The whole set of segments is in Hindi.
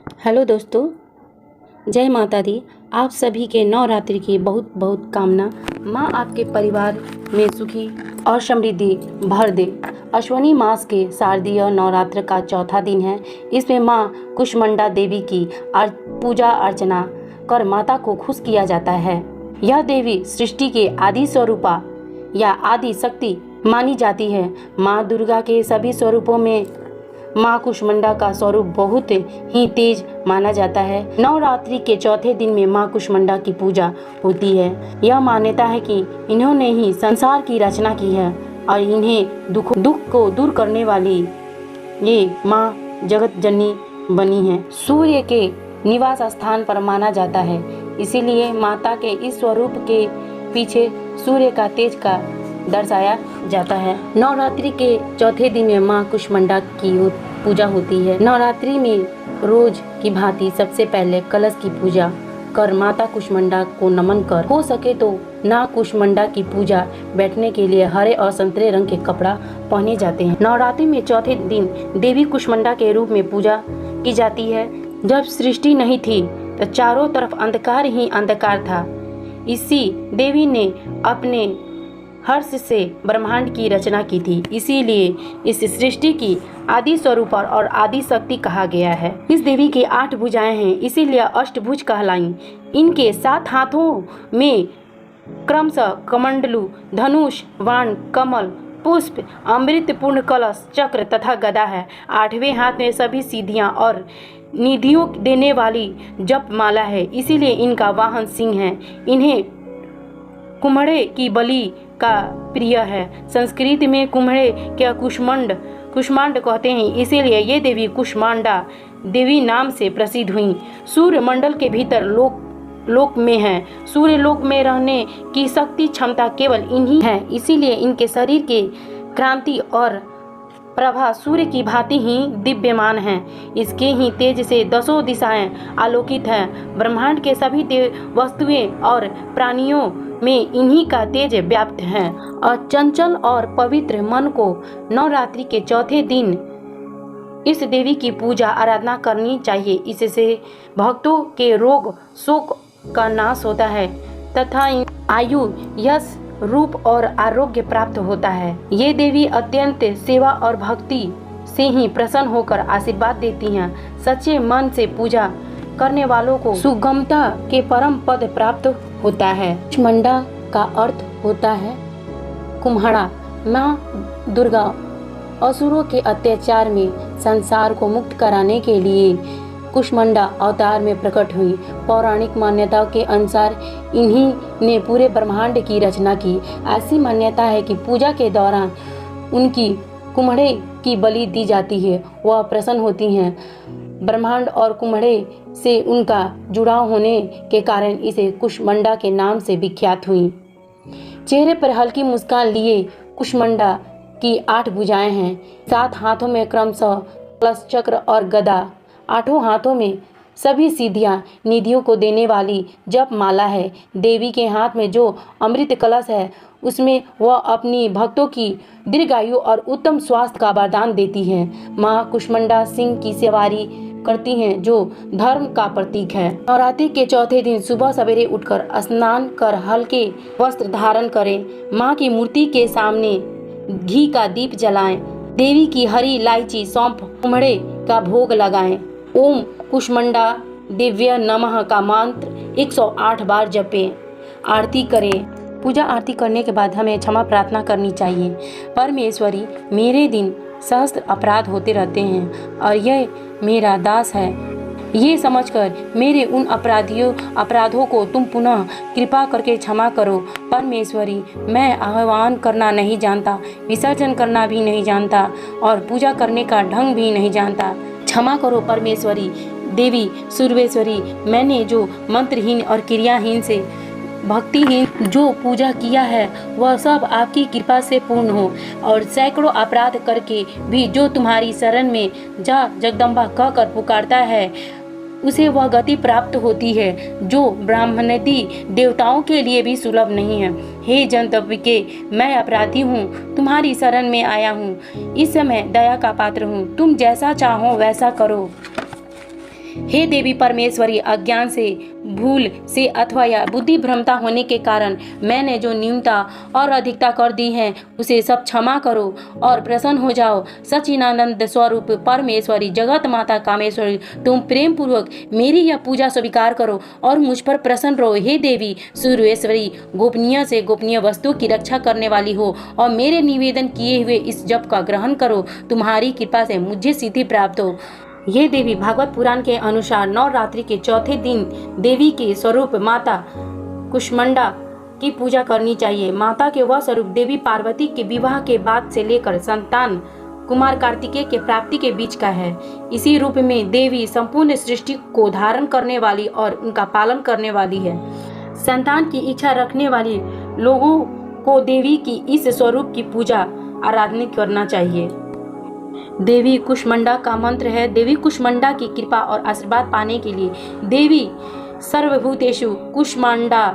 हेलो दोस्तों, जय माता दी। आप सभी के नवरात्रि की बहुत बहुत कामना। माँ आपके परिवार में सुखी और समृद्धि भर दे। अश्विनी मास के शारदीय नवरात्र का चौथा दिन है। इसमें माँ कुष्मांडा देवी की पूजा अर्चना कर माता को खुश किया जाता है। यह देवी सृष्टि के आदि स्वरूपा या आदि शक्ति मानी जाती है। माँ दुर्गा के सभी स्वरूपों में माँ कुष्मांडा का स्वरूप बहुत ही तेज माना जाता है। नवरात्रि के चौथे दिन में माँ कुष्मांडा की पूजा होती है। यह मान्यता है कि इन्होंने ही संसार की रचना की है और इन्हें दुख को दूर करने वाली ये माँ जगत जननी बनी है। सूर्य के निवास स्थान पर माना जाता है, इसीलिए माता के इस स्वरूप के पीछे सूर्य का तेज का दर्शाया जाता है। नवरात्रि के चौथे दिन में माँ कुष्मांडा की पूजा होती है। नवरात्रि में रोज की भांति सबसे पहले कलश की पूजा कर माता कुष्मांडा को नमन कर, हो सके तो ना कुष्मांडा की पूजा बैठने के लिए हरे और संतरे रंग के कपड़ा पहने जाते हैं। नवरात्रि में चौथे दिन देवी कुष्मांडा के रूप में पूजा की जाती है। जब सृष्टि नहीं थी तो चारों तरफ अंधकार ही अंधकार था। इसी देवी ने अपने हर्ष से ब्रह्मांड की रचना की थी, इसीलिए इस सृष्टि की आदि स्वरूप और आदि शक्ति कहा गया है। इस देवी की 8 भुजाएं हैं, इसीलिए अष्टभुज कहलाई। इनके 7 हाथों में क्रमशः कमंडलू, धनुष, बाण, कमल, पुष्प, अमृत पूर्ण कलश, चक्र तथा गदा है। 8वें हाथ में सभी सिद्धियां और निधियों देने वाली जप माला है, इसीलिए इनका वाहन सिंह है। इन्हें कुम्हड़े की बलि का प्रिय है। संस्कृत में कुम्हड़े क्या कुष्मांड कहते हैं, इसीलिए ये देवी कुष्मांडा देवी नाम से प्रसिद्ध हुई। सूर्य मंडल के भीतर लोक में है। सूर्य लोक में रहने की शक्ति क्षमता केवल इन्हीं है, इसीलिए इनके शरीर के क्रांति और प्रभा सूर्य की भांति ही दिव्यमान है। इसके ही तेज से 10 दिशाएं आलोकित हैं। ब्रह्मांड के सभी वस्तुएं और प्राणियों में इन्हीं का तेज व्याप्त है। और चंचल और पवित्र मन को नवरात्रि के चौथे दिन इस देवी की पूजा आराधना करनी चाहिए। इससे भक्तों के रोग शोक का नाश होता है तथा आयु यश रूप और आरोग्य प्राप्त होता है। ये देवी अत्यंत सेवा और भक्ति से ही प्रसन्न होकर आशीर्वाद देती हैं। सच्चे मन से पूजा करने वालों को सुगमता के परम पद प्राप्त होता है। कुष्मांडा का अर्थ होता है कुम्हड़ा। माँ दुर्गा असुरों के अत्याचार में संसार को मुक्त कराने के लिए कुष्मांडा अवतार में प्रकट हुई। पौराणिक मान्यताओं के अनुसार इन्हीं ने पूरे ब्रह्मांड की रचना की। ऐसी मान्यता है कि पूजा के दौरान उनकी कुम्हड़े की बलि दी जाती है। वह प्रसन्न होती हैं। ब्रह्मांड और कुम्हड़े से उनका जुड़ाव होने के कारण इसे कुष्मांडा के नाम से विख्यात हुई। चेहरे पर हल्की मुस्कान लिए कुष्मांडा की 8 भुजाएं हैं। 7 हाथों में क्रमशः कलश, चक्र और गदा। 8 हाथों में सभी सिद्धियां निधियों को देने वाली जप माला है। देवी के हाथ में जो अमृत कलश है उसमें वह अपनी भक्तों की दीर्घायु और उत्तम स्वास्थ्य का वरदान देती है। माँ कुष्मांडा सिंह की सवारी करती हैं, जो धर्म का प्रतीक है। नवरात्रि के चौथे दिन सुबह सवेरे उठकर स्नान कर हल्के वस्त्र धारण करें। माँ की मूर्ति के सामने घी का दीप जलाएं। देवी की हरी इलायची, सौंफ, कुम्हड़े का भोग लगाएं। ओम कुष्मांडा दिव्य नमः का मंत्र 108 बार जपें। आरती करें। पूजा आरती करने के बाद हमें क्षमा प्रार्थना करनी चाहिए। परमेश्वरी, मेरे दिन सहस्त्र अपराध होते रहते हैं और यह मेरा दास है। ये समझकर मेरे उन अपराधों को तुम पुनः कृपा करके क्षमा करो। परमेश्वरी, मैं आह्वान करना नहीं जानता, विसर्जन करना भी नहीं जानता और पूजा करने का ढंग भी नहीं जानता। क्षमा करो परमेश्वरी। देवी सूर्वेश्वरी, मैंने जो मंत्रहीन और क्रियाहीन से भक्तिहीन जो पूजा किया है वह सब आपकी कृपा से पूर्ण हो और सैकड़ों अपराध करके भी जो तुम्हारी शरण में जा जगदम्बा कहकर पुकारता है उसे वह गति प्राप्त होती है जो ब्राह्मणादि देवताओं के लिए भी सुलभ नहीं है। हे जगदम्बिके, मैं अपराधी हूँ, तुम्हारी शरण में आया हूँ। इस समय दया का पात्र हूँ, तुम जैसा चाहो वैसा करो। हे देवी परमेश्वरी, अज्ञान से, भूल से अथवा या बुद्धि भ्रमता होने के कारण मैंने जो न्यूनता और अधिकता कर दी है उसे सब क्षमा करो और प्रसन्न हो जाओ। सच्चिदानंद स्वरूप परमेश्वरी, जगत माता कामेश्वरी, तुम प्रेम पूर्वक मेरी यह पूजा स्वीकार करो और मुझ पर प्रसन्न रहो। हे देवी सूर्येश्वरी, गोपनीय से गोपनीय वस्तु की रक्षा करने वाली हो और मेरे निवेदन किए हुए इस जप का ग्रहण करो। तुम्हारी कृपा से मुझे सिद्धि प्राप्त हो। ये देवी, भागवत पुराण के अनुसार नवरात्रि के चौथे दिन देवी के स्वरूप माता कुष्मांडा की पूजा करनी चाहिए। माता के वह स्वरूप देवी पार्वती के विवाह के बाद से लेकर संतान कुमार कार्तिकेय के प्राप्ति के बीच का है। इसी रूप में देवी संपूर्ण सृष्टि को धारण करने वाली और उनका पालन करने वाली है। संतान की इच्छा रखने वाली लोगों को देवी की इस स्वरूप की पूजा आराधना करना चाहिए। देवी कुष्मांडा का मंत्र है। देवी कुष्मांडा की कृपा और आशीर्वाद पाने के लिए देवी सर्वभूतेषु कुष्मांडा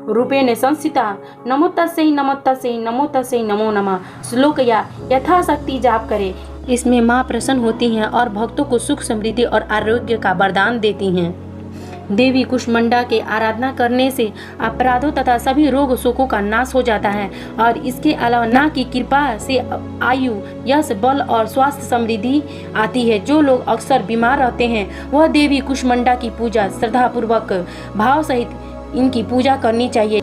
रूपेण संस्थिता, नमो तस्यै नमो तस्यै नमो तस्यै नमो नमः श्लोक या यथाशक्ति जाप करें। इसमें माँ प्रसन्न होती हैं और भक्तों को सुख, समृद्धि और आरोग्य का वरदान देती हैं। देवी कुष्मांडा के आराधना करने से अपराधों तथा सभी रोग शोकों का नाश हो जाता है और इसके अलावा मां की कृपा से आयु, यश, बल और स्वास्थ्य समृद्धि आती है। जो लोग अक्सर बीमार रहते हैं वह देवी कुष्मांडा की पूजा श्रद्धापूर्वक भाव सहित इनकी पूजा करनी चाहिए।